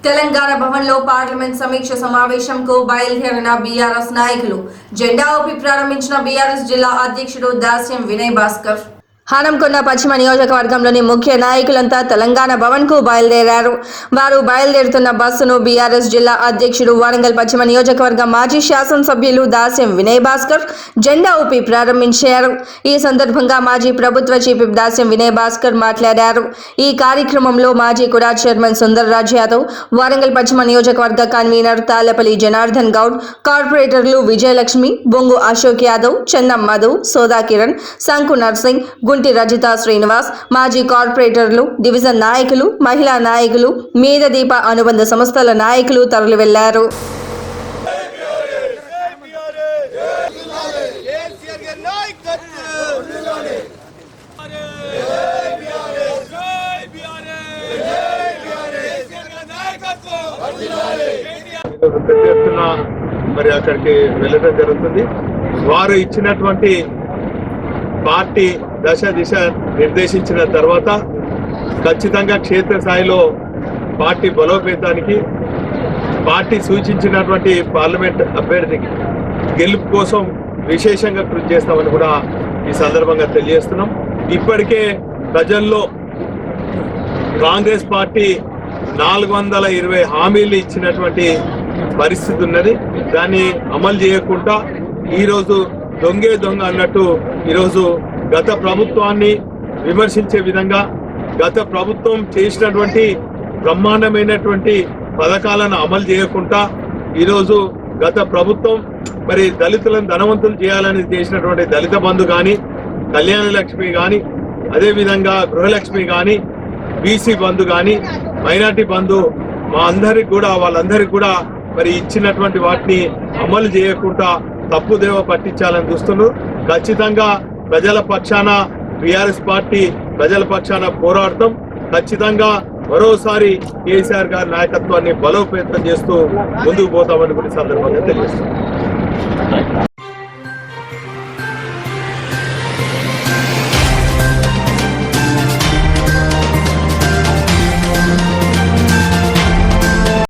తెలంగాణ భవన్లో పార్లమెంట్ సమీక్ష సమావేశంకు బయలుదేరిన బీఆర్ఎస్ నాయకులు జెండా ఊపి ప్రారంభించిన బీఆర్ఎస్ జిల్లా అధ్యక్షుడు దాస్యం వినయ్ భాస్కర్ హనంకొండ పశ్చిమ నియోజకవర్గంలోని ముఖ్య నాయకులంతా తెలంగాణ భవన్ కు బయలుదేరారు. వారు బయలుదేరుతున్న బస్సును బీఆర్ఎస్ జిల్లా అధ్యక్షుడు వరంగల్ పశ్చిమ నియోజకవర్గ మాజీ శాసనసభ్యులు దాస్యం వినయ్ భాస్కర్ జెండా ఊపి ప్రారంభించారు. ఈ సందర్భంగా మాజీ ప్రభుత్వ చీఫ్ విప్ దాస్యం వినయ్ భాస్కర్ మాట్లాడారు. ఈ కార్యక్రమంలో మాజీ కుడా చైర్మన్ సుందర్ రాజ్ యాదవ్, వరంగల్ పశ్చిమ నియోజకవర్గ కన్వీనర్ తాళ్లపల్లి జనార్దన్ గౌడ్, కార్పొరేటర్లు విజయలక్ష్మి, బొంగు అశోక్ యాదవ్, చెన్నం మధు, సోదా కిరణ్, సంకు నర్సింగ్, గుంటి రజిత శ్రీనివాస్, మాజీ కార్పొరేటర్లు, డివిజన్ నాయకులు, మహిళా నాయకులు, మీద దీప అనుబంధ సంస్థల నాయకులు తరలి వెళ్లారు. మరి అక్కడికి వెళ్ళడం జరుగుతుంది. వారు ఇచ్చినటువంటి పార్టీ దశ దిశ నిర్దేశించిన తర్వాత ఖచ్చితంగా క్షేత్రస్థాయిలో పార్టీ బలోపేతానికి, పార్టీ సూచించినటువంటి పార్లమెంట్ అభ్యర్థికి గెలుపు కోసం విశేషంగా కృషి చేస్తామని కూడా ఈ సందర్భంగా తెలియజేస్తున్నాం. ఇప్పటికే ప్రజల్లో కాంగ్రెస్ పార్టీ 420 హామీలు ఇచ్చినటువంటి పరిస్థితి ఉన్నది. దాన్ని అమలు చేయకుండా ఈరోజు దొంగే దొంగ అన్నట్టు ఈరోజు గత ప్రభుత్వాన్ని విమర్శించే విధంగా, గత ప్రభుత్వం చేసినటువంటి బ్రహ్మాండమైనటువంటి పథకాలను అమలు చేయకుండా ఈరోజు గత ప్రభుత్వం మరి దళితులను ధనవంతులు చేయాలని చేసినటువంటి దళిత బంధు కానీ, కళ్యాణ లక్ష్మి కానీ, అదేవిధంగా గృహలక్ష్మి కానీ, బీసీ బంధు కానీ, మైనార్టీ బంధు మా అందరికి కూడా వాళ్ళందరికీ కూడా మరి ఇచ్చినటువంటి వాటిని అమలు చేయకుండా తప్పుదేవ పట్టించాలని చూస్తున్నారు. ఖచ్చితంగా ప్రజల పక్షాన బీఆర్ఎస్ పార్టీ ప్రజల పక్షాన పోరాడతాం. ఖచ్చితంగా మరోసారి కేసీఆర్ గారి నాయకత్వాన్ని బలోపేతం చేస్తూ ముందుకు పోతామని కూడా సందర్భంగా తెలియజేస్తాం.